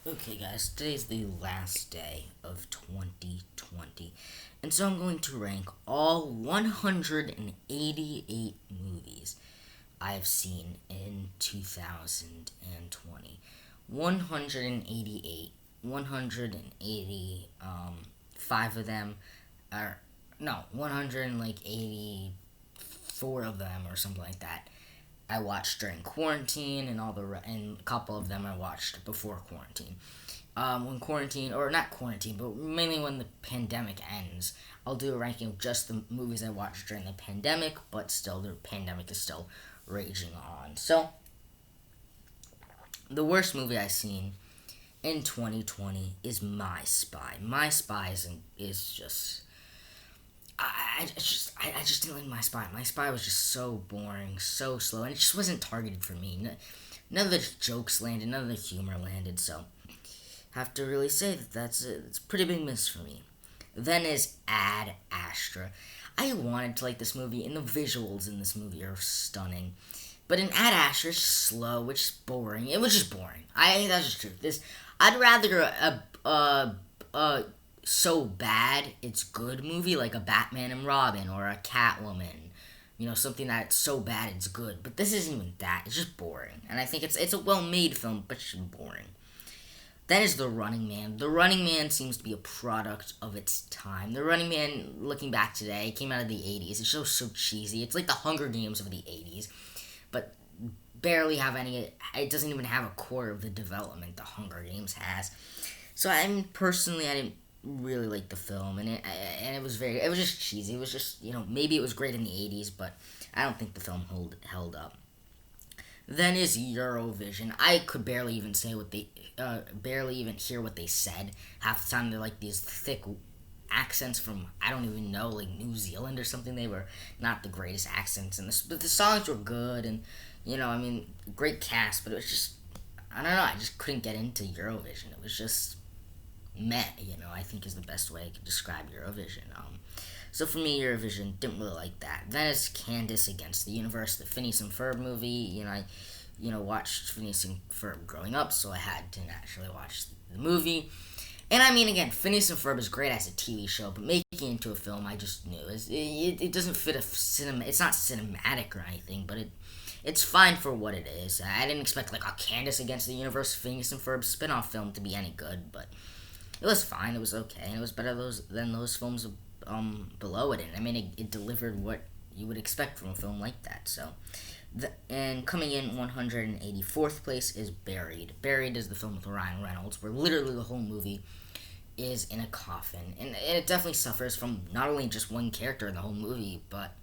Okay, guys, today's the last day of 2020, and so I'm going to rank all 188 movies I've seen in 2020. 188, 185 of them are, no, 184 of them or something like that. I watched during quarantine, and and a couple of them I watched before quarantine. When quarantine, or not quarantine, but mainly when the pandemic ends, I'll do a ranking of just the movies I watched during the pandemic, but still the pandemic is still raging on. So the worst movie I've seen in 2020 is My Spy. My Spy is just I just didn't like My Spy. My Spy was just so boring, so slow, and it just wasn't targeted for me. None of the jokes landed, none of the humor landed. So have to really say that it's a pretty big miss for me. Then is Ad Astra. I wanted to like this movie, and the visuals in this movie are stunning. But in Ad Astra, it's just slow, which is boring. It was just boring. That's just true. I'd rather so bad it's good movie like a Batman and Robin or a Catwoman. You know, something that's so bad it's good. But this isn't even that. It's just boring. And I think it's a well made film, but it's just boring. That is The Running Man. The Running Man seems to be a product of its time. The Running Man, looking back today, came out of the 80s. It's so cheesy. It's like the Hunger Games of the 80s, but barely have any. It doesn't even have a core of the development the Hunger Games has. So I didn't really like the film, and it was it was just cheesy. It was just, maybe it was great in the 80s, but I don't think the film held up. Then is Eurovision. I could barely even hear what they said. Half the time they're like these thick accents from, I don't even know, like New Zealand or something. They were not the greatest accents in this, but the songs were good, and great cast. But it was just, I don't know. I just couldn't get into Eurovision. It was just meh. I think is the best way I could describe Eurovision. So for me, Eurovision didn't really like that. Then it's Candace Against the Universe, the Phineas and Ferb movie. I watched Phineas and Ferb growing up, so I had to naturally watch the movie. And I mean, again, Phineas and Ferb is great as a TV show, but making it into a film, I just knew it doesn't fit a cinema. It's not cinematic or anything, but it's fine for what it is. I didn't expect like a Candace Against the Universe, Phineas and Ferb spin-off film to be any good, but it was fine. It was okay, and it was better than those films below it. And I mean, it delivered what you would expect from a film like that. So, and coming in 184th place is Buried. Buried is the film with Ryan Reynolds, where literally the whole movie is in a coffin, and it definitely suffers from not only just one character in the whole movie, but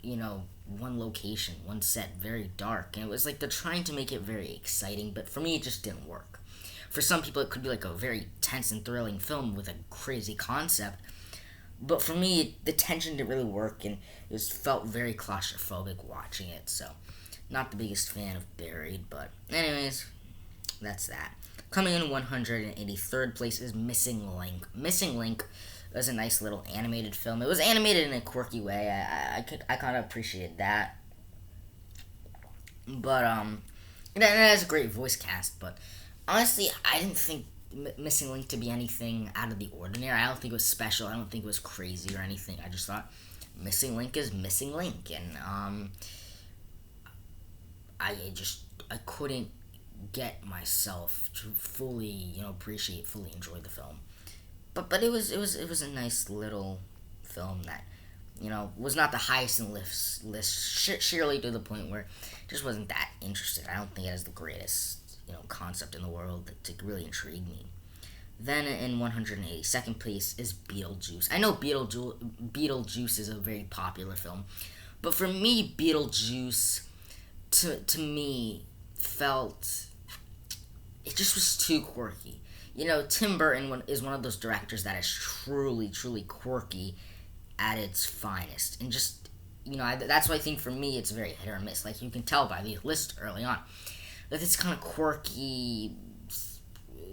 one location, one set, very dark. And it was like they're trying to make it very exciting, but for me, it just didn't work. For some people, it could be like a very tense and thrilling film with a crazy concept. But for me, the tension didn't really work, and it just felt very claustrophobic watching it. So, not the biggest fan of Buried, but anyways, that's that. Coming in 183rd place is Missing Link. Missing Link was a nice little animated film. It was animated in a quirky way. I kind of appreciated that. But it has a great voice cast. But honestly, I didn't think Missing Link to be anything out of the ordinary. I don't think it was special. I don't think it was crazy or anything. I just thought Missing Link is Missing Link, and I couldn't get myself to fully fully enjoy the film. But it was a nice little film that was not the highest in list, surely to the point where it just wasn't that interested. I don't think it has the greatest concept in the world to really intrigue me. Then in 182nd place is Beetlejuice. I know Beetlejuice is a very popular film, but for me, Beetlejuice to me felt it just was too quirky. Tim Burton is one of those directors that is truly quirky at its finest, and just that's why I think for me it's very hit or miss. Like you can tell by the list early on that it's kind of quirky,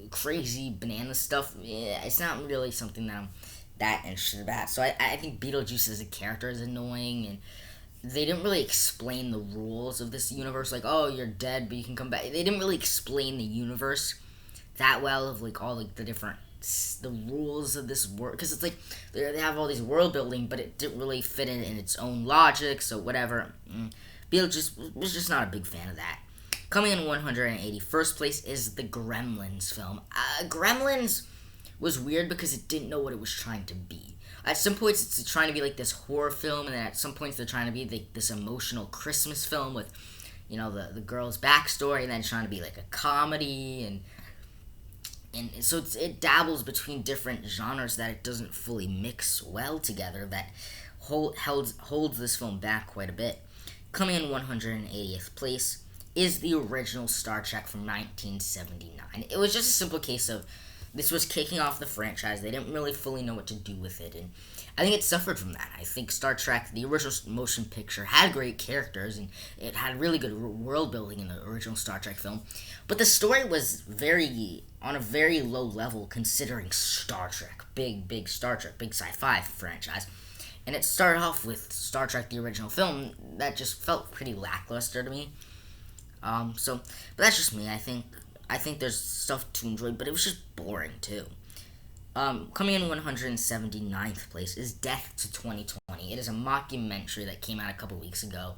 crazy banana stuff. Yeah, it's not really something that I'm that interested about. So I think Beetlejuice as a character is annoying, and they didn't really explain the rules of this universe. Like, oh, you're dead, but you can come back. They didn't really explain the universe that well of like all like the different the rules of this world, because it's like they have all these world building, but it didn't really fit in its own logic. So whatever. Beale just was just not a big fan of that. Coming in 181st place is the Gremlins film. Gremlins was weird because it didn't know what it was trying to be. At some points, it's trying to be like this horror film, and then at some points, they're trying to be like this emotional Christmas film with, the girl's backstory, and then it's trying to be like a comedy, and so it dabbles between different genres that it doesn't fully mix well together. That holds this film back quite a bit. Coming in 180th place is the original Star Trek from 1979. It was just a simple case of this was kicking off the franchise. They didn't really fully know what to do with it, and I think it suffered from that. I think Star Trek, the original motion picture, had great characters, and it had really good world building in the original Star Trek film, but the story was on a very low level considering Star Trek, big Star Trek, big sci-fi franchise. And it started off with Star Trek, the original film, that just felt pretty lackluster to me. But that's just me. I think there's stuff to enjoy, but it was just boring too. Coming in 179th place is Death to 2020. It is a mockumentary that came out a couple weeks ago,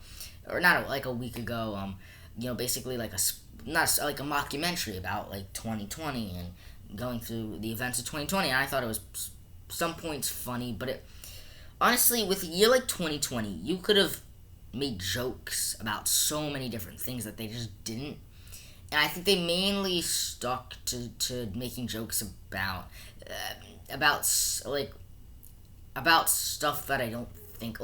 or not like a week ago. Basically like not like a mockumentary about like 2020 and going through the events of 2020. And I thought it was some points funny, but it honestly, with a year like 2020, you could have made jokes about so many different things that they just didn't. And I think they mainly stuck to making jokes about stuff that I don't think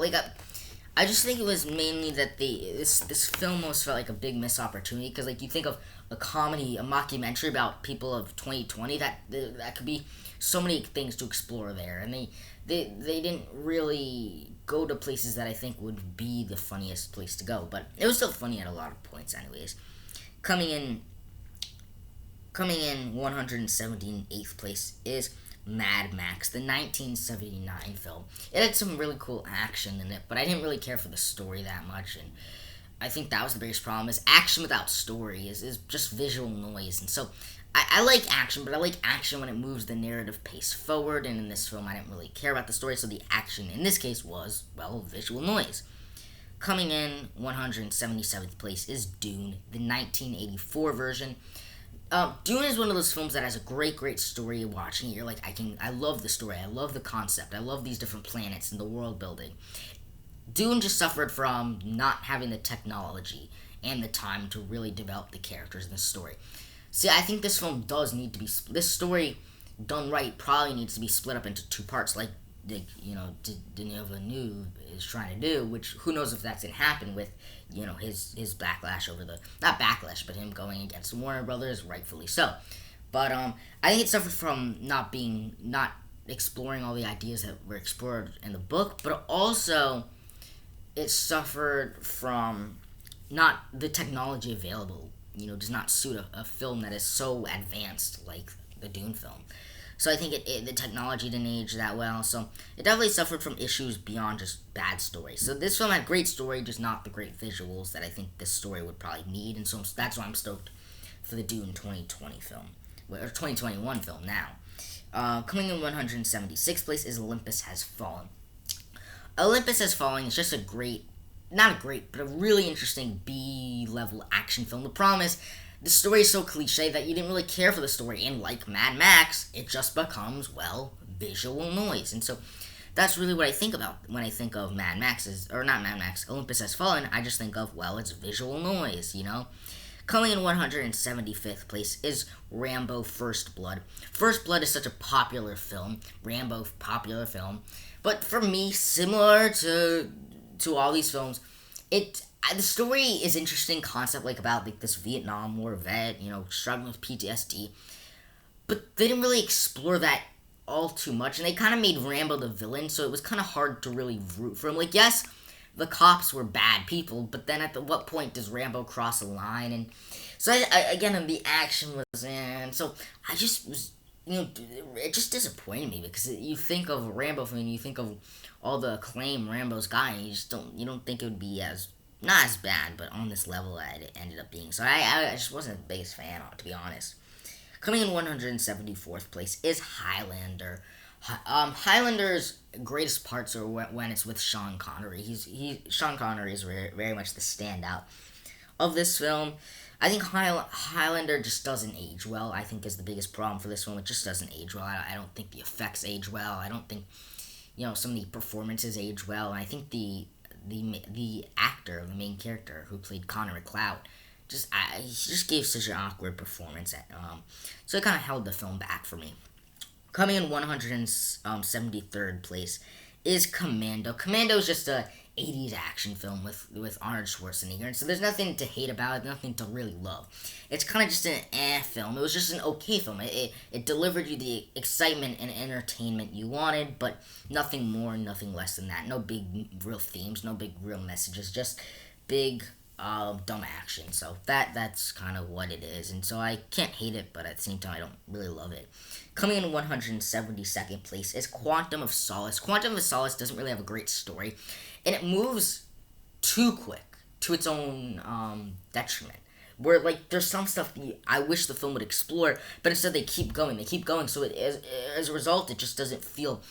I just think it was mainly that this film almost felt like a big missed opportunity, because like you think of a comedy, a mockumentary about people of 2020, that could be so many things to explore there, and they didn't really go to places that I think would be the funniest place to go, but it was still funny at a lot of points anyways. Coming in 178th place is Mad Max, the 1979 film. It had some really cool action in it, but I didn't really care for the story that much, and I think that was the biggest problem, is action without story is just visual noise. And so I like action, but I like action when it moves the narrative pace forward, and in this film I didn't really care about the story, so the action in this case was, well, visual noise. Coming in 177th place is Dune, the 1984 version. Dune is one of those films that has a great story. Watching it, you're like, I love the story, I love the concept, I love these different planets and the world building. Dune just suffered from not having the technology and the time to really develop the characters in the story. See, I think this film does need to be, this story done right probably needs to be split up into two parts, like Denis Villeneuve is trying to do, which who knows if that's gonna happen with his backlash over not backlash, but him going against Warner Brothers, rightfully so. But I think it suffered from not exploring all the ideas that were explored in the book, but also it suffered from not the technology available. Does not suit a film that is so advanced like the Dune film. So I think the technology didn't age that well. So it definitely suffered from issues beyond just bad story. So this film had great story, just not the great visuals that I think this story would probably need. And so that's why I'm stoked for the Dune 2020 film, or 2021 film now. Coming in 176th place is Olympus Has Fallen. Olympus Has Fallen is just not a great, but a really interesting B-level action film. The problem is, the story is so cliche that you didn't really care for the story, and like Mad Max, it just becomes, well, visual noise. And so that's really what I think about when I think of Mad Max, or not Mad Max, Olympus Has Fallen. I just think of, well, it's visual noise, Coming in 175th place is Rambo First Blood. First Blood is such a popular film, Rambo popular film, but for me, similar to all these films, the story is interesting concept, like about like this Vietnam War vet, struggling with PTSD, but they didn't really explore that all too much, and they kind of made Rambo the villain, so it was kind of hard to really root for him. Like, yes, the cops were bad people, but then what point does Rambo cross a line? And so again, the action was, and so I just was, it just disappointed me, because you think of a Rambo film, you think of all the acclaim Rambo's got, and you don't think it would be not as bad, but on this level that it ended up being. So I just wasn't the biggest fan, to be honest. Coming in 174th place is Highlander. Highlander's greatest parts are when it's with Sean Connery. Sean Connery is very much the standout of this film. I think Highlander just doesn't age well. I think is the biggest problem for this film. It just doesn't age well. I don't think the effects age well. I don't think some of the performances age well. And I think the actor, the main character who played Connor McLeod, he just gave such an awkward performance. So it kind of held the film back for me. Coming in 173rd place is Commando. Commando is just a 80s action film with Arnold Schwarzenegger, and so there's nothing to hate about it, nothing to really love. It's kind of just an film. It was just an okay film. It delivered you the excitement and entertainment you wanted, but nothing more, nothing less than that. No big real themes, no big real messages, just big dumb action. So that's kind of what it is, and so I can't hate it, but at the same time I don't really love it. Coming in 172nd place is Quantum of Solace. Quantum of Solace doesn't really have a great story, and it moves too quick to its own detriment. Where there's some stuff I wish the film would explore, but instead they keep going. So as a result, it just doesn't feel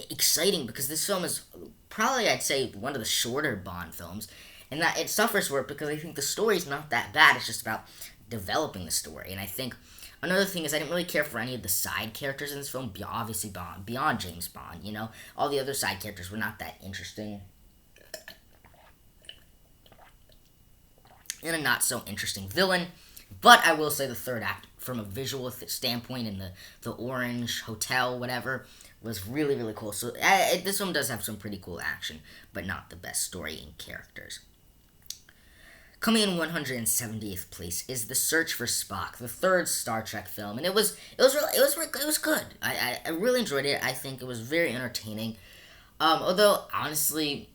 exciting because this film is probably, I'd say, one of the shorter Bond films, and that it suffers for it because I think the story's not that bad. It's just about developing the story, and I think. Another thing is I didn't really care for any of the side characters in this film, obviously beyond James Bond, All the other side characters were not that interesting. And a not so interesting villain. But I will say the third act, from a visual standpoint, in the Orange Hotel, whatever, was really, really cool. So this film does have some pretty cool action, but not the best story and characters. Coming in 170th place is The Search for Spock, the third Star Trek film, and it was good. I really enjoyed it. I think it was very entertaining. Although honestly,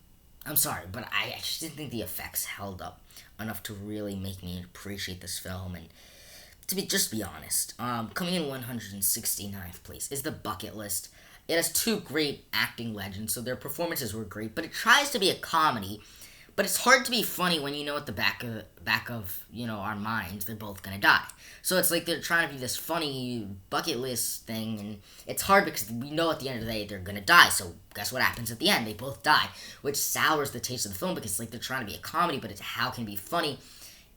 I'm sorry, but I just didn't think the effects held up enough to really make me appreciate this film. And to be honest, coming in 169th place is The Bucket List. It has two great acting legends, so their performances were great, but it tries to be a comedy. But it's hard to be funny when you know at the back of our minds they're both gonna die. So it's like they're trying to be this funny bucket list thing, and it's hard because we know at the end of the day they're gonna die. So guess what happens at the end? They both die, which sours the taste of the film because it's like they're trying to be a comedy, but it's how can it be funny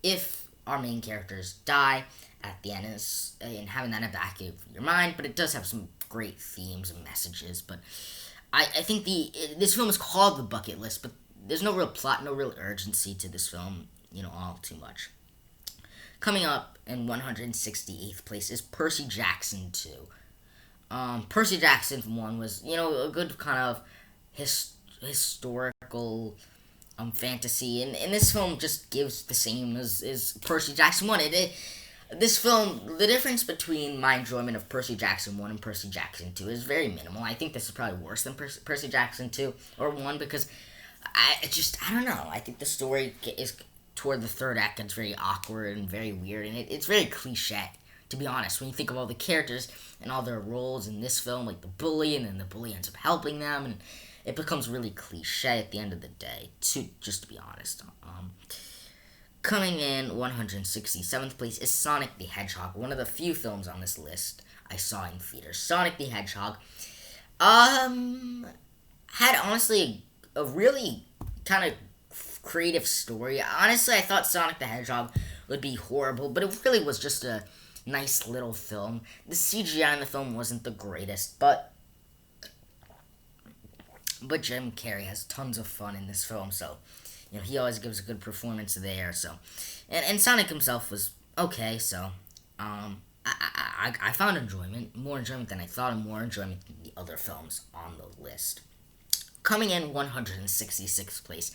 if our main characters die at the end, and having that in the back of your mind. But it does have some great themes and messages. But I think this film is called The Bucket List, but there's no real plot, no real urgency to this film, all too much. Coming up in 168th place is Percy Jackson 2. Percy Jackson 1 was, a good kind of historical fantasy, and this film just gives the same as Percy Jackson 1. This film, the difference between my enjoyment of Percy Jackson 1 and Percy Jackson 2 is very minimal. I think this is probably worse than Percy Jackson 2 or 1 because I don't know. I think the story is toward the third act gets very awkward and very weird, and it's very cliche, to be honest. When you think of all the characters and all their roles in this film, like the bully, and then the bully ends up helping them, and it becomes really cliche at the end of the day, just to be honest. Coming in 167th place is Sonic the Hedgehog, one of the few films on this list I saw in theaters. Sonic the Hedgehog had honestly a really kind of creative story. Honestly, I thought Sonic the Hedgehog would be horrible, but it really was just a nice little film. The CGI in the film wasn't the greatest, but Jim Carrey has tons of fun in this film, so he always gives a good performance there. So, and Sonic himself was okay. So, I found more enjoyment than I thought, and more enjoyment than the other films on the list. Coming in 166th place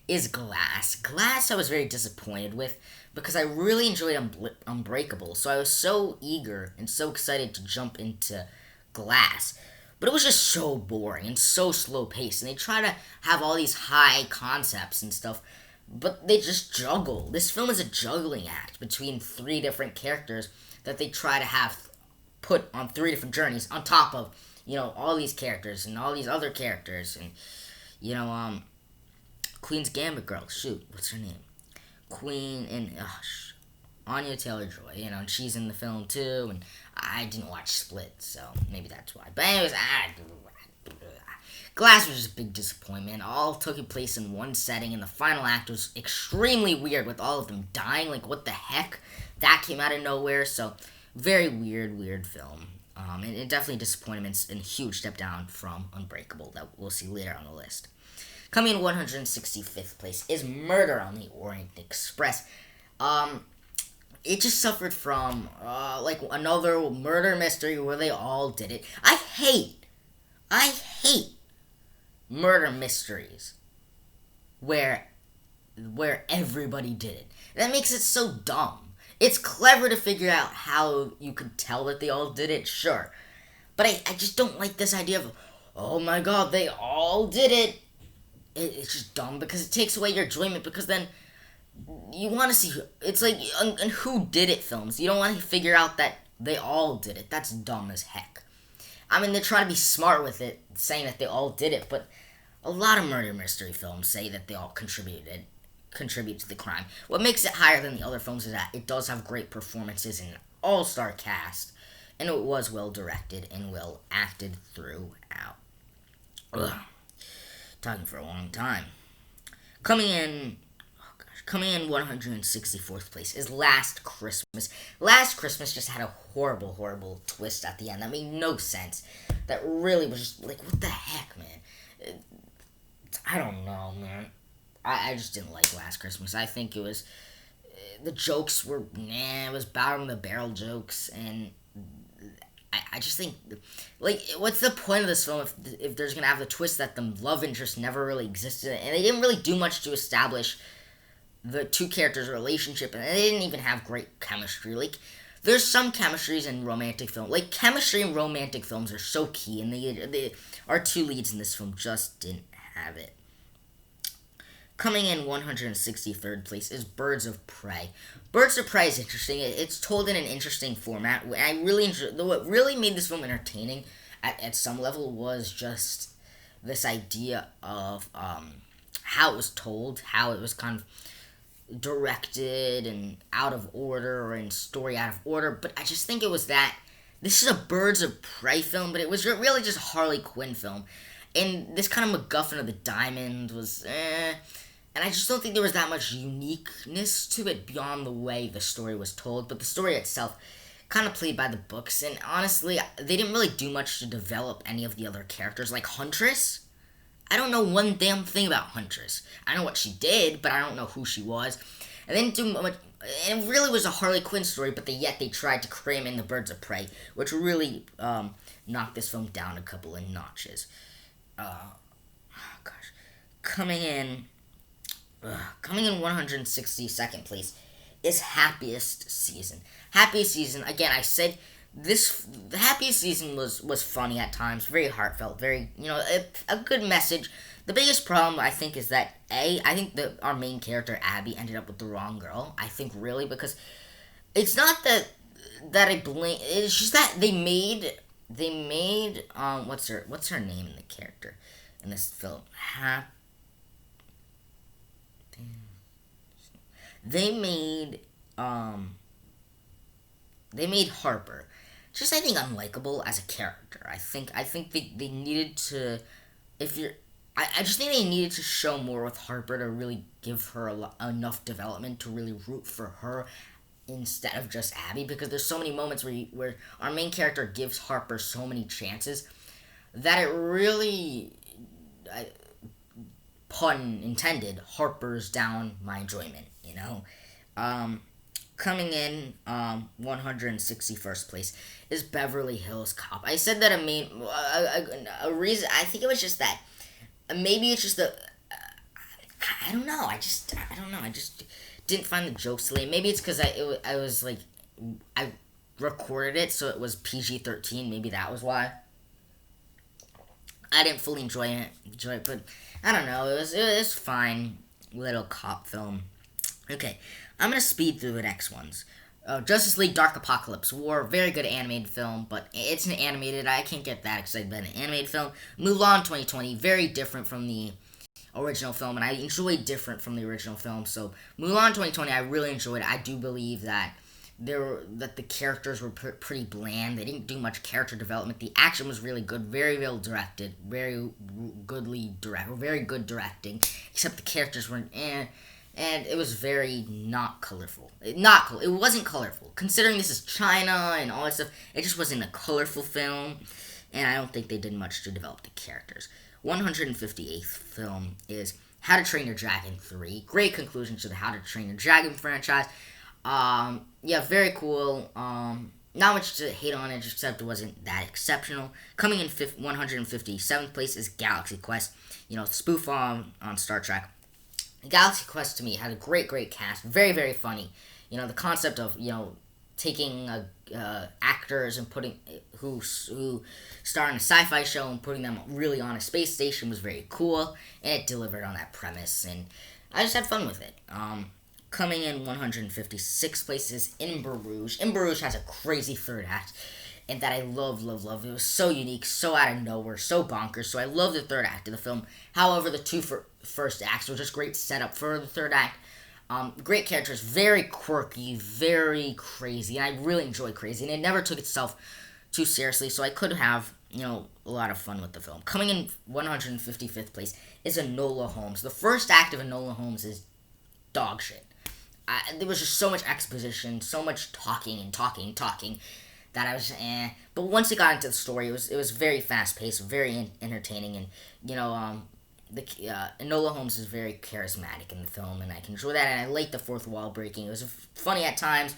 is Glass. Glass I was very disappointed with because I really enjoyed Unbreakable, so I was so eager and so excited to jump into Glass. But it was just so boring and so slow paced, and they try to have all these high concepts and stuff, but they just juggle. This film is a juggling act between three different characters that they try to have put on three different journeys on top of all these characters and all these other characters, and Queen's Gambit girl. Shoot, what's her name? Queen and Anya Taylor-Joy, and she's in the film too. And I didn't watch Split, so maybe that's why. But anyways, Glass was just a big disappointment. All took place in one setting, and the final act was extremely weird with all of them dying. Like, what the heck? That came out of nowhere. So, very weird film. And it definitely disappointments and a huge step down from Unbreakable that we'll see later on the list. Coming in 165th place is Murder on the Orient Express. It just suffered from like another murder mystery where they all did it. I hate murder mysteries where everybody did it. That makes it so dumb. It's clever to figure out how you could tell that they all did it, sure. But I just don't like this idea of, oh my god, they all did it. It's just dumb because it takes away your enjoyment, because then you want to see, it's like, and who did it films. You don't want to figure out that they all did it. That's dumb as heck. I mean, they're trying to be smart with it, saying that they all did it, but a lot of murder mystery films say that they all contribute to the crime. What makes it higher than the other films is that it does have great performances and an all-star cast, and it was well directed and well acted throughout. Ugh. Talking for a long time. Coming in 164th place is Last Christmas. Last Christmas just had a horrible twist at the end. That made no sense. That really was just like, what the heck, man? I don't know, man. I just didn't like Last Christmas. I think it was, the jokes were, it was bottom of the barrel jokes, and I just think, like, what's the point of this film if there's gonna have the twist that the love interest never really existed, and they didn't really do much to establish the two characters' relationship, and they didn't even have great chemistry. Like, there's some chemistries in romantic film. Like, chemistry in romantic films are so key, and our two leads in this film just didn't have it. Coming in 163rd place is Birds of Prey. Birds of Prey is interesting. It's told in an interesting format. I really enjoy. What really made this film entertaining at some level was just this idea of how it was told, how it was kind of directed and out of order, or in story out of order. But I just think it was that this is a Birds of Prey film, but it was really just a Harley Quinn film. And this kind of MacGuffin of the diamond was and I just don't think there was that much uniqueness to it beyond the way the story was told. But the story itself kind of played by the books. And honestly, they didn't really do much to develop any of the other characters. Like Huntress, I don't know one damn thing about Huntress. I know what she did, but I don't know who she was. And they didn't do much. And it really was a Harley Quinn story, but yet they tried to cram in the Birds of Prey, which really knocked this film down a couple of notches. Coming in 162nd place is Happiest Season. Happiest Season, again, I said the Happiest Season was funny at times, very heartfelt, very, a good message. The biggest problem, I think, is that I think that our main character Abby ended up with the wrong girl. I think really, because it's not that I blame. It's just that they made what's her name in the character in this film? They made Harper just, I think, unlikable as a character. I think they needed to, I just think they needed to show more with Harper to really give her enough development to really root for her instead of just Abby, because there's so many moments where our main character gives Harper so many chances that it really, pun intended, Harper's down my enjoyment, Coming in 161st place is Beverly Hills Cop. I said that a reason, I think it was just that, maybe it's just I don't know, I don't know, I just didn't find the jokes lame. Maybe it's because I was like, I recorded it so it was PG-13, maybe that was why. I didn't fully enjoy it, but I don't know, it was fine little cop film. Okay, I'm going to speed through the next ones. Justice League Dark Apocalypse War, very good animated film, but it's an animated, I can't get that excited about an animated film. Mulan 2020, very different from the original film, and I enjoyed different from the original film, so Mulan 2020, I really enjoyed it. I do believe that that the characters were pretty bland. They didn't do much character development. The action was really good, very well directed, very good directing. Except the characters weren't, and it was very not colorful. It wasn't colorful. Considering this is China and all that stuff, it just wasn't a colorful film, and I don't think they did much to develop the characters. 158th film is How to Train Your Dragon 3. Great conclusion to the How to Train Your Dragon franchise. Yeah, very cool. Not much to hate on it, except it wasn't that exceptional. Coming in 157th place is Galaxy Quest. Spoof on Star Trek. Galaxy Quest to me had a great cast. Very, very funny. The concept of, taking actors and putting who star in a sci-fi show and putting them really on a space station was very cool, and it delivered on that premise, and I just had fun with it. Coming in 156 places, In Bruges. In Bruges has a crazy third act, and that I love. It was so unique, so out of nowhere, so bonkers. So I love the third act of the film. However, the two first acts were just great setup for the third act. Great characters, very quirky, very crazy, and I really enjoy crazy, and it never took itself too seriously, so I could have, a lot of fun with the film. Coming in 155th place is Enola Holmes. The first act of Enola Holmes is dog shit. There was just so much exposition, so much talking that I was But once it got into the story, it was very fast paced, very entertaining, and Enola Holmes is very charismatic in the film, and I can enjoy that. And I like the fourth wall breaking. It was funny at times.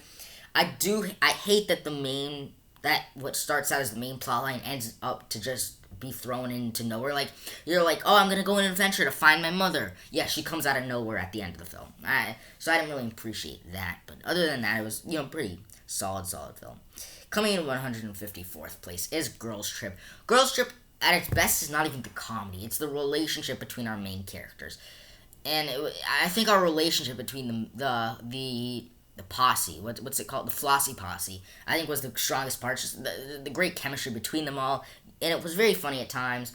I hate that what starts out as the main plotline ends up to just be thrown into nowhere. Like, you're like, oh, I'm gonna go on an adventure to find my mother. Yeah, she comes out of nowhere at the end of the film. So I didn't really appreciate that. But other than that, it was pretty solid film. Coming in 154th place is Girls Trip. Girls Trip at its best is not even the comedy. It's the relationship between our main characters, and I think our relationship between the posse, what's it called, the Flossie posse, I think was the strongest part. Just the great chemistry between them all, and it was very funny at times.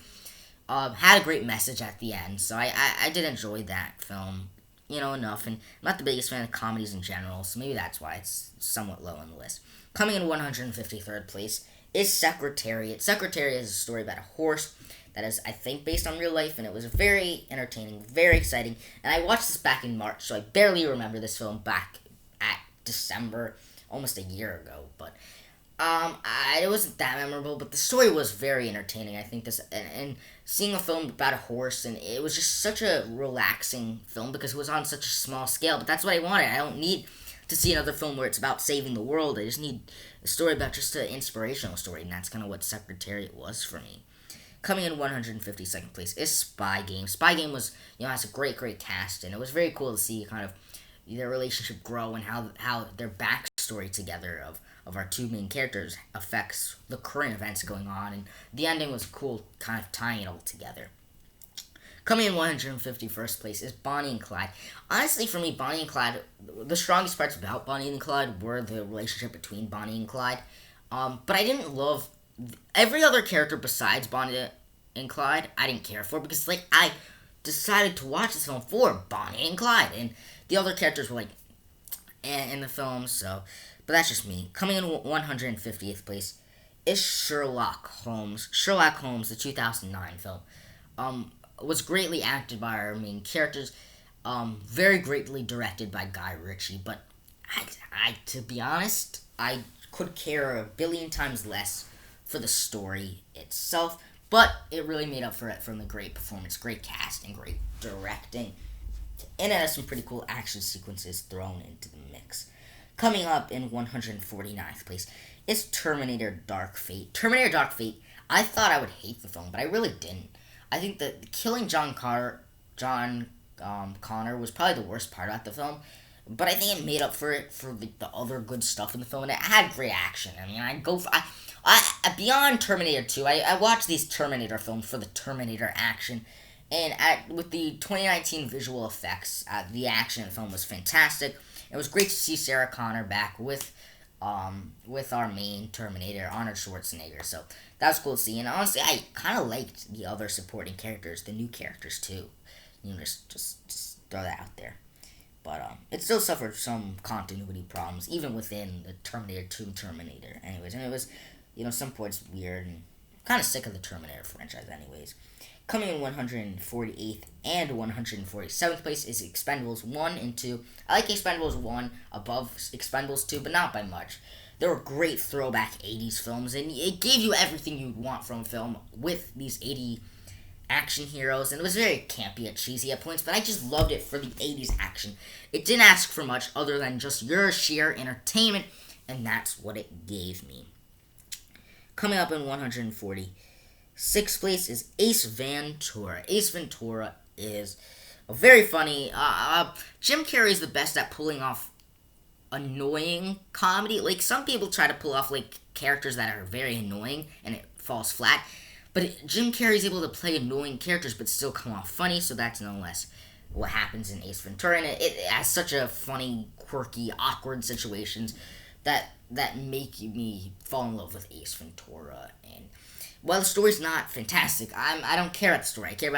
Had a great message at the end, so I did enjoy that film, enough. And I'm not the biggest fan of comedies in general, so maybe that's why it's somewhat low on the list. Coming in 153rd place is Secretariat. Secretariat is a story about a horse that is, I think, based on real life, and it was very entertaining, very exciting. And I watched this back in March, so I barely remember this film back at December, almost a year ago. But it wasn't that memorable, but the story was very entertaining. I think and seeing a film about a horse, and it was just such a relaxing film because it was on such a small scale. But that's what I wanted. I don't need to see another film where it's about saving the world. I just need a story about just an inspirational story, and that's kind of what Secretariat was for me. Coming in 152nd place is Spy Game. Spy Game was, has a great cast, and it was very cool to see kind of their relationship grow and how their backstory together of our two main characters affects the current events going on, and the ending was cool, kind of tying it all together. Coming in 151st place is Bonnie and Clyde. Honestly, for me, Bonnie and Clyde, the strongest parts about Bonnie and Clyde were the relationship between Bonnie and Clyde. But I didn't love every other character besides Bonnie and Clyde. I didn't care for, because I decided to watch this film for Bonnie and Clyde, and the other characters were in the film. So, but that's just me. Coming in 150th place is Sherlock Holmes. Sherlock Holmes, the 2009 film. Was greatly acted by our main characters, very greatly directed by Guy Ritchie, but I to be honest, I could care a billion times less for the story itself, but it really made up for it from the great performance, great cast, and great directing, and it has some pretty cool action sequences thrown into the mix. Coming up in 149th place is Terminator Dark Fate. Terminator Dark Fate, I thought I would hate the film, but I really didn't. I think that killing John Connor was probably the worst part about the film, but I think it made up for it for the other good stuff in the film, and it had great action. I mean, beyond Terminator 2, I watched these Terminator films for the Terminator action, and with the 2019 visual effects, the action in the film was fantastic. It was great to see Sarah Connor back with our main Terminator, Arnold Schwarzenegger. So that was cool to see. And honestly, I kind of liked the other supporting characters, the new characters too. Just throw that out there. But it still suffered some continuity problems, even within the Terminator 2 Terminator. Anyways, and it was, some points weird and kind of sick of the Terminator franchise. Anyways, coming in 148th and 147th place is Expendables 1 and 2. I like Expendables 1 above Expendables 2, but not by much. They were great throwback 80s films, and it gave you everything you'd want from a film with these 80 action heroes, and it was very campy and cheesy at points, but I just loved it for the 80s action. It didn't ask for much other than just your sheer entertainment, and that's what it gave me. Coming up in 146th place is Ace Ventura. Ace Ventura is a very funny. Jim Carrey is the best at pulling off annoying comedy. Like, some people try to pull off like characters that are very annoying and it falls flat. But Jim Carrey's able to play annoying characters but still come off funny, so that's no less what happens in Ace Ventura. And it has such a funny, quirky, awkward situations that make me fall in love with Ace Ventura. And while the story's not fantastic, I don't care about the story. I care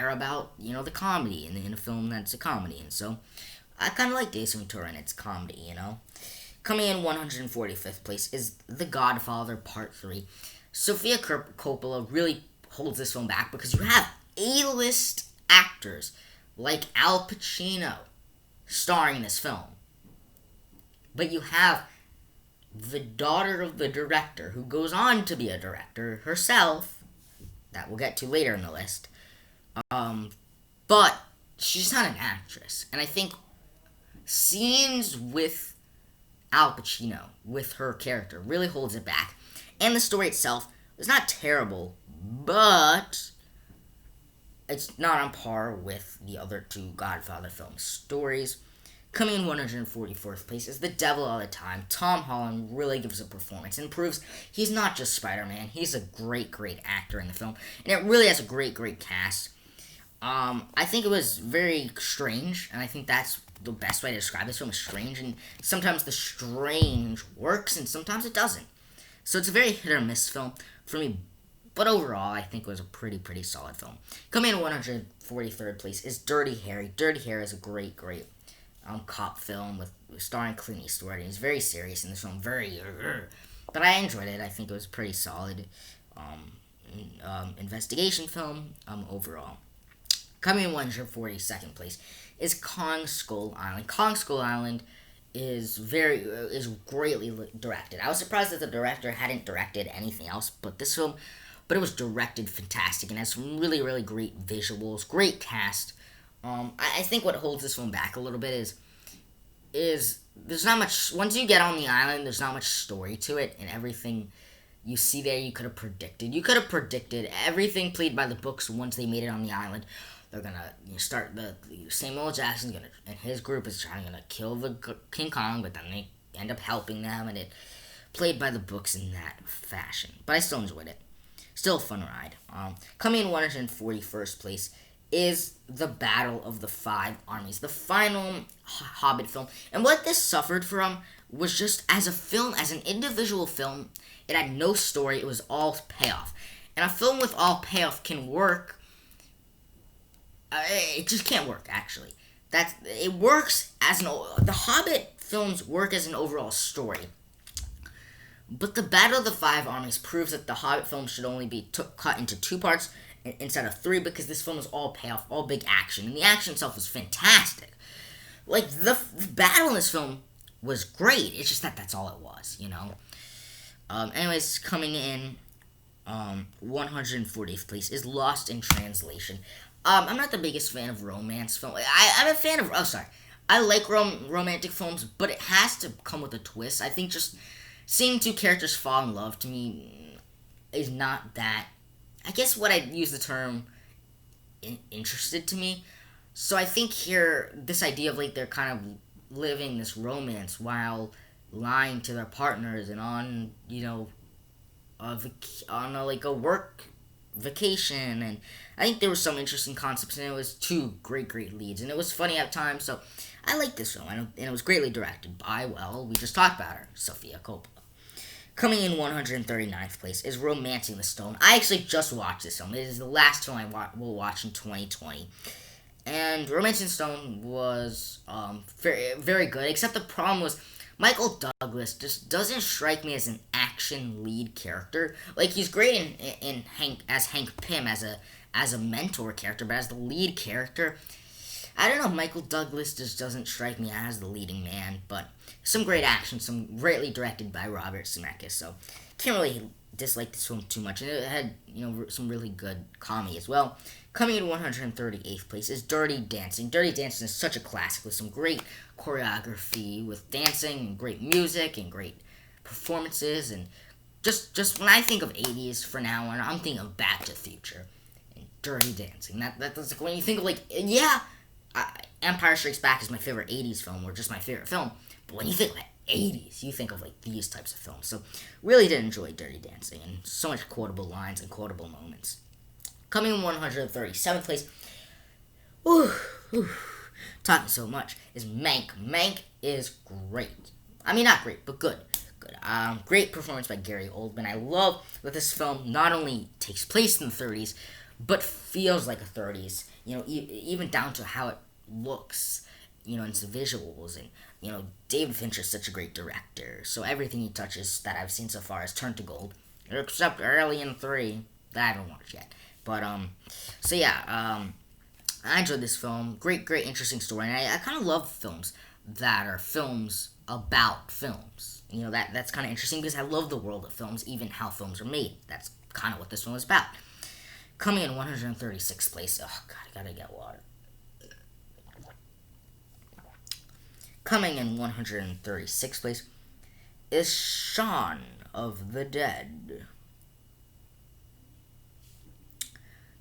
about the comedy in a film that's a comedy. And so I kind of like Ace Ventura and its comedy. Coming in 145th place is The Godfather Part 3. Sofia Coppola really holds this film back because you have A-list actors like Al Pacino starring in this film. But you have the daughter of the director, who goes on to be a director herself, that we'll get to later in the list. But she's not an actress. And I think scenes with Al Pacino, with her character, really holds it back. And the story itself is not terrible, but it's not on par with the other two Godfather film stories. Coming in 144th place is The Devil All the Time. Tom Holland really gives a performance and proves he's not just Spider-Man. He's a great, great actor in the film. And it really has a great, great cast. I think it was very strange, and I think that's the best way to describe this film is strange. And sometimes the strange works, and sometimes it doesn't. So it's a very hit or miss film for me, but overall I think it was a pretty solid film. Coming in 143rd place is Dirty Harry. Dirty Harry is a great cop film with starring Clint Eastwood, and he's very serious in this film, but I enjoyed it. I think it was pretty solid investigation film overall. Coming in 142nd place is Kong Skull Island. Kong Skull Island is greatly directed. I was surprised that the director hadn't directed anything else but this film, but it was directed fantastic and has some really great visuals, great cast. I think what holds this film back a little bit is there's not much. Once you get on the island, there's not much story to it, and everything you see there you could have predicted. You could have predicted everything played by the books once they made it on the island. They're gonna start Samuel Jackson's and his group is gonna kill the King Kong, but then they end up helping them, and it played by the books in that fashion. But I still enjoyed it. Still a fun ride. Coming in 141st place is The Battle of the Five Armies, the final Hobbit film. And what this suffered from was just as a film, as an individual film, it had no story. It was all payoff. And a film with all payoff can work. It just can't work, actually. It works as the Hobbit films work as an overall story. But The Battle of the Five Armies proves that the Hobbit film should only be cut into two parts instead of three, because this film is all payoff, all big action, and the action itself was fantastic. Like, the battle in this film was great. It's just that's all it was, Anyways, coming in 140th place is Lost in Translation. I'm not the biggest fan of romance film. I'm a fan of... Oh, sorry. I like romantic films, but it has to come with a twist. I think just seeing two characters fall in love, to me, is not that... I guess what I'd use the term interested to me. So I think here, this idea of, they're kind of living this romance while lying to their partners and on, a work vacation, and I think there was some interesting concepts, and it was two great leads, and it was funny at times, so I liked this film, and it was greatly directed by, we just talked about her, Sofia Coppola. Coming in 139th place is Romancing the Stone. I actually just watched this film. It is the last film I will watch in 2020, And Romancing Stone was very very good. Except the problem was Michael Douglas just doesn't strike me as an action lead character. Like he's great in Hank Pym as a mentor character, but as the lead character, I don't know. Michael Douglas just doesn't strike me as the leading man. But some great action, some greatly directed by Robert Zemeckis. So can't really dislike this film too much. And it had some really good comedy as well. Coming in 138th place is Dirty Dancing. Dirty Dancing is such a classic with some great choreography, with dancing and great music and great performances. And just when I think of 80s for now on, I'm thinking of Back to the Future and Dirty Dancing. That's like when you think of Empire Strikes Back is my favorite 80s film, or just my favorite film. But when you think of 80s, you think of like these types of films. So really did enjoy Dirty Dancing, and so much quotable lines and quotable moments. Coming in 137th place, talking so much, is Mank. Mank is great. I mean, not great, but good. Good. Great performance by Gary Oldman. I love that this film not only takes place in the 30s, but feels like a 30s. Even down to how it looks, and its visuals. And, David Fincher is such a great director. So everything he touches that I've seen so far has turned to gold. Except Alien 3, that I haven't watched yet. But, I enjoyed this film. Great, interesting story. And I kind of love films that are films about films. That's kind of interesting because I love the world of films, even how films are made. That's kind of what this film is about. Coming in 136th place. Oh, God, I gotta get water. Coming in 136th place is Shaun of the Dead.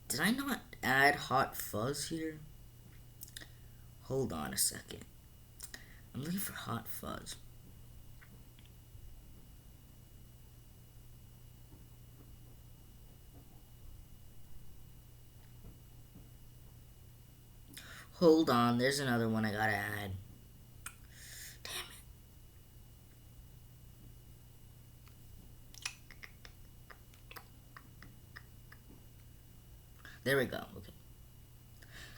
Did I not add Hot Fuzz here? Hold on a second. I'm looking for Hot Fuzz. Hold on, there's another one I gotta add. Damn it. There we go. Okay.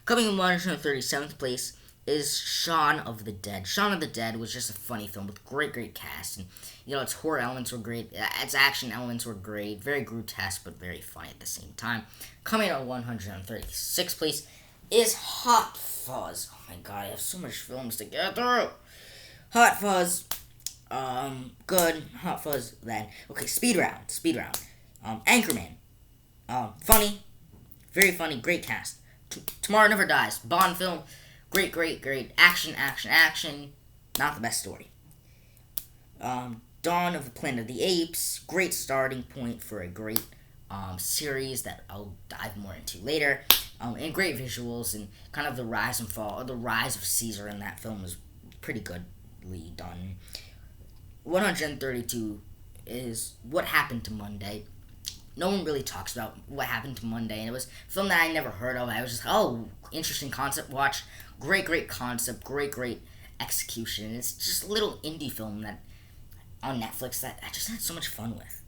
Coming in 137th place is Shaun of the Dead. Shaun of the Dead was just a funny film with great cast. And, its horror elements were great. Its action elements were great. Very grotesque, but very funny at the same time. Coming in 136th place is Hot Fuzz. Oh my God, I have so much films to get through. Hot Fuzz. Good. Hot Fuzz. Then, okay, Speed Round. Anchorman. Funny. Very funny. Great cast. Tomorrow Never Dies. Bond film. Great. Action. Not the best story. Dawn of the Planet of the Apes. Great starting point for a great series that I'll dive more into later. And great visuals, and kind of the rise and fall, or the rise of Caesar in that film was pretty goodly done. 132 is What Happened to Monday. No one really talks about What Happened to Monday, and it was a film that I never heard of. I was just, interesting concept watch. Great concept, great execution. It's just a little indie film that on Netflix that I just had so much fun with.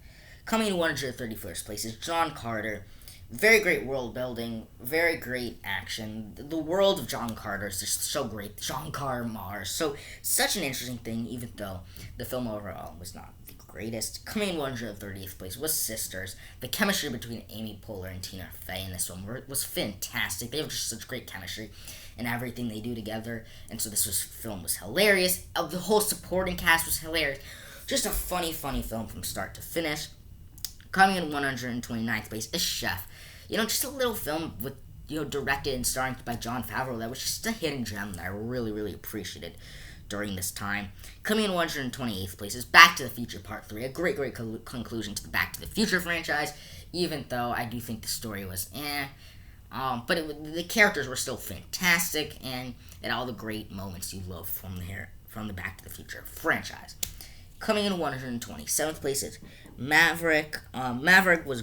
Coming in 131st place is John Carter. Very great world building, very great action. The world of John Carter is just so great. John Carter Mars. So, such an interesting thing, even though the film overall was not the greatest. Coming in 130th place was Sisters. The chemistry between Amy Poehler and Tina Fey in this film was fantastic. They have just such great chemistry in everything they do together. And so film was hilarious. The whole supporting cast was hilarious. Just a funny film from start to finish. Coming in 129th place is Chef. Just a little film with, directed and starring by Jon Favreau that was just a hidden gem that I really appreciated during this time. Coming in 128th place is Back to the Future Part 3. A great conclusion to the Back to the Future franchise, even though I do think the story was but the characters were still fantastic, and all the great moments you love from the Back to the Future franchise. Coming in 127th place is Maverick. Maverick was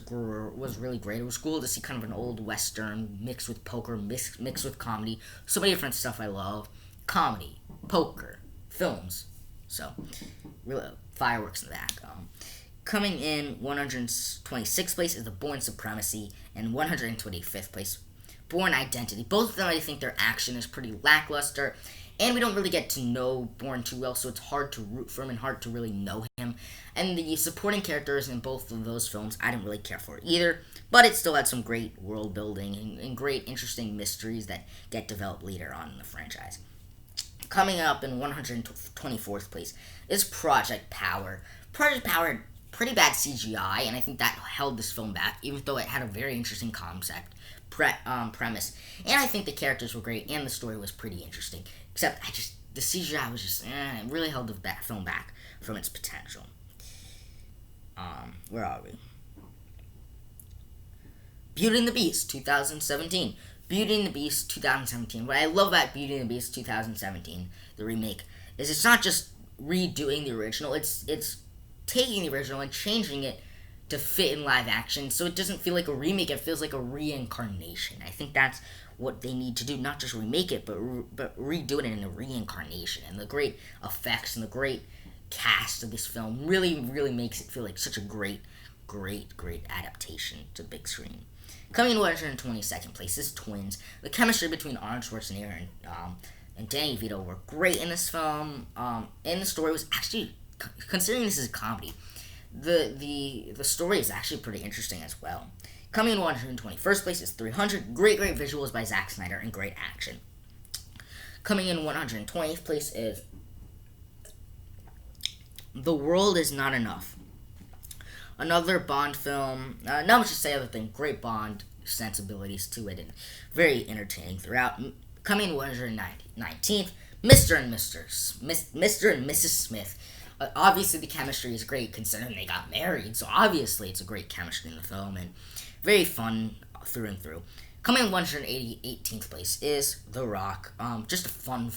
really great. It was cool to see kind of an old western mixed with poker, mixed with comedy. So many different stuff I love. Comedy, poker, films. So, really, fireworks in the back. Coming in 126th place is The Bourne Supremacy, and 125th place Bourne Identity. Both of them, I think their action is pretty lackluster, and we don't really get to know Bourne too well, so it's hard to root for him and hard to really know him. And the supporting characters in both of those films, I didn't really care for either, but it still had some great world building and great interesting mysteries that get developed later on in the franchise. Coming up in 124th place is Project Power. Project Power had pretty bad CGI, and I think that held this film back, even though it had a very interesting concept, premise. And I think the characters were great, and the story was pretty interesting. Except, the CGI was just, it really held the film back from its potential. Where are we? Beauty and the Beast, 2017. Beauty and the Beast 2017. What I love about Beauty and the Beast 2017, the remake, is it's not just redoing the original, it's taking the original and changing it to fit in live action, so it doesn't feel like a remake, it feels like a reincarnation. I think that's what they need to do, not just remake it, but redo it in a reincarnation. And the great effects and the great cast of this film really, really makes it feel like such a great adaptation to big screen. Coming in 122nd place is Twins. The chemistry between Arnold Schwarzenegger and Danny DeVito were great in this film. And the story was actually, considering this is a comedy, the story is actually pretty interesting as well. Coming in 121st place is 300. Great visuals by Zack Snyder and great action. Coming in 120th place is The World Is Not Enough. Another Bond film, not much to say other than great Bond sensibilities to it and very entertaining throughout. Coming in 119th, Mr. and Mrs. Smith. Obviously the chemistry is great considering they got married, so obviously it's a great chemistry in the film and very fun through and through. Coming in 118th place is The Rock. Just a fun,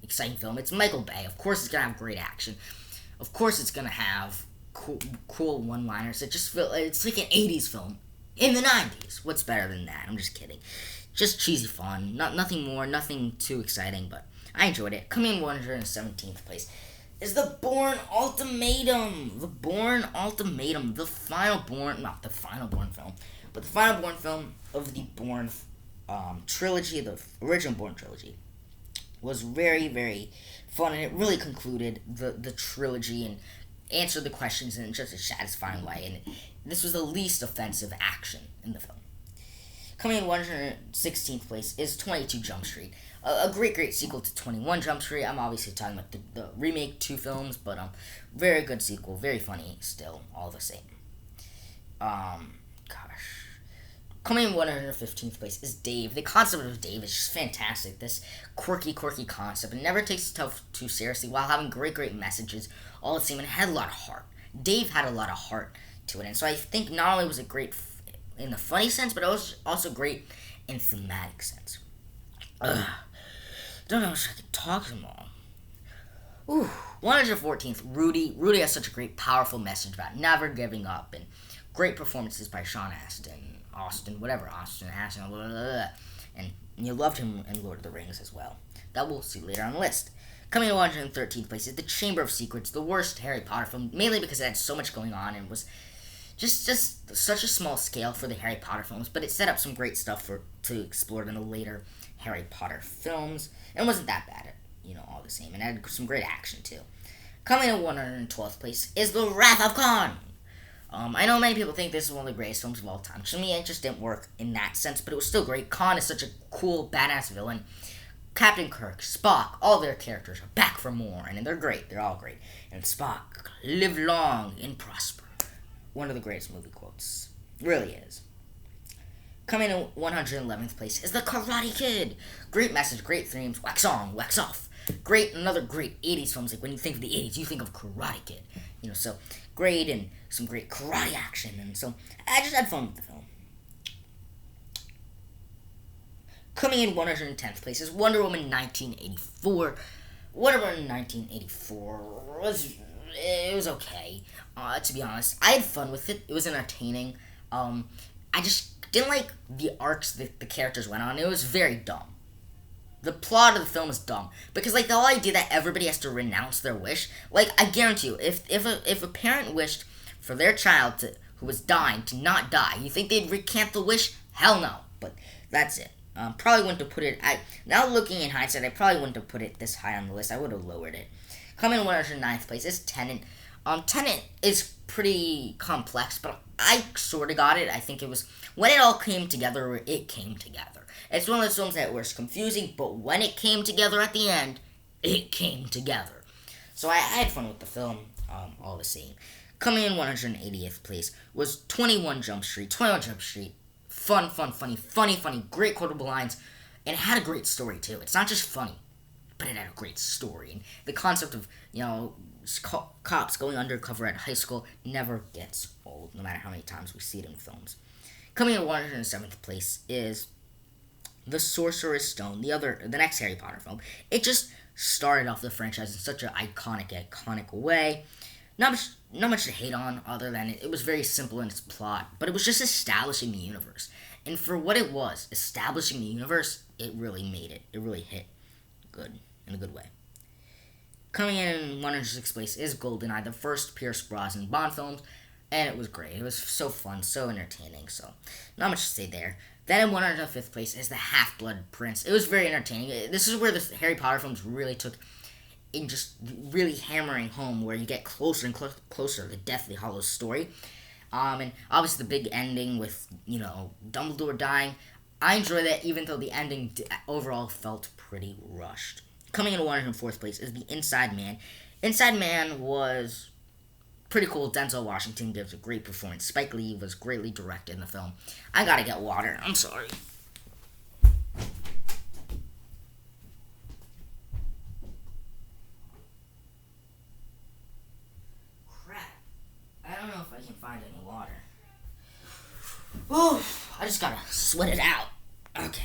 exciting film. It's Michael Bay. Of course it's going to have great action. Of course it's going to have cool one-liners. It's like an 80s film in the 90s. What's better than that? I'm just kidding. Just cheesy fun. Nothing more, nothing too exciting, but I enjoyed it. Coming in 117th place is The Bourne Ultimatum. The Bourne Ultimatum. The final Bourne film, but the final Bourne film of the Bourne trilogy, the original Bourne trilogy, was very, very fun, and it really concluded the trilogy and answered the questions in just a satisfying way, and this was the least offensive action in the film. Coming in 116th place is 22 Jump Street. A great sequel to 21 Jump Street. I'm obviously talking about the remake 2 films, but very good sequel, very funny still, all the same. Coming in 115th place is Dave. The concept of Dave is just fantastic. This quirky concept. It never takes itself too seriously while having great messages all the same, and it had a lot of heart. Dave had a lot of heart to it, and so I think not only was it great in the funny sense, but it was also great in thematic sense. Don't know if I can talk some more. 114th, Rudy. Rudy has such a great, powerful message about never giving up, and great performances by Sean Astin, blah, blah, blah. And you loved him in Lord of the Rings as well. That we'll see later on the list. Coming to 113th place is The Chamber of Secrets, the worst Harry Potter film, mainly because it had so much going on and was just such a small scale for the Harry Potter films, but it set up some great stuff to explore in the later Harry Potter films, and wasn't that bad, all the same, and had some great action too. Coming to 112th place is The Wrath of Khan. I know many people think this is one of the greatest films of all time. To me, it just didn't work in that sense, but it was still great. Khan is such a cool, badass villain. Captain Kirk, Spock, all their characters are back for more, and they're great. They're all great. And Spock, live long and prosper. One of the greatest movie quotes. Really is. Coming in 111th place is The Karate Kid. Great message, great themes, wax on, wax off. Another great 80s films. Like when you think of the 80s, you think of Karate Kid. So great, and some great karate action, and so I just had fun with the film. Coming in 110th place is Wonder Woman 1984. Wonder Woman 1984 was okay. To be honest, I had fun with it. It was entertaining. I just didn't like the arcs that the characters went on. It was very dumb. The plot of the film is dumb because, the whole idea that everybody has to renounce their wish. I guarantee you, if a parent wished for their child who was dying to not die, you think they'd recant the wish? Hell no. But that's it. Probably wouldn't have put it. Now looking in hindsight, I probably wouldn't have put it this high on the list. I would have lowered it. Coming in 109th place is Tenet. Tenet is pretty complex, but I sort of got it. I think it was when it all came together. It came together. It's one of those films that was confusing, but when it came together at the end, it came together. So I had fun with the film, all the same. Coming in 180th place was 21 Jump Street. 21 Jump Street, fun, funny, great quotable lines, and it had a great story too. It's not just funny, but it had a great story. And the concept of, cops going undercover at high school never gets old, no matter how many times we see it in films. Coming in 107th place is The Sorcerer's Stone, the next Harry Potter film. It just started off the franchise in such an iconic way. Not much to hate on other than it was very simple in its plot, but it was just establishing the universe. And for what it was, establishing the universe, it really made it. It really hit good, in a good way. Coming in 106th place is GoldenEye, the first Pierce Brosnan Bond film, and it was great. It was so fun, so entertaining, so not much to say there. Then in 105th place is The Half-Blood Prince. It was very entertaining. This is where the Harry Potter films really took in, just really hammering home where you get closer and closer to the Deathly Hallows story. And obviously the big ending with, Dumbledore dying. I enjoy that, even though the ending overall felt pretty rushed. Coming in 104th place is The Inside Man. Inside Man was pretty cool. Denzel Washington gives a great performance. Spike Lee was greatly directed in the film. I gotta get water. I'm sorry. Crap. I don't know if I can find any water. Oh, I just gotta sweat it out. Okay.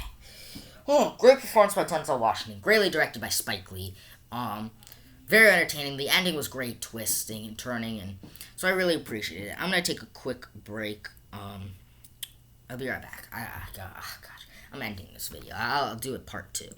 Oh, great performance by Denzel Washington. Greatly directed by Spike Lee. Very entertaining. The ending was great, twisting and turning, and so I really appreciated it. I'm gonna take a quick break. I'll be right back. Gosh, I'm ending this video. I'll do it part 2.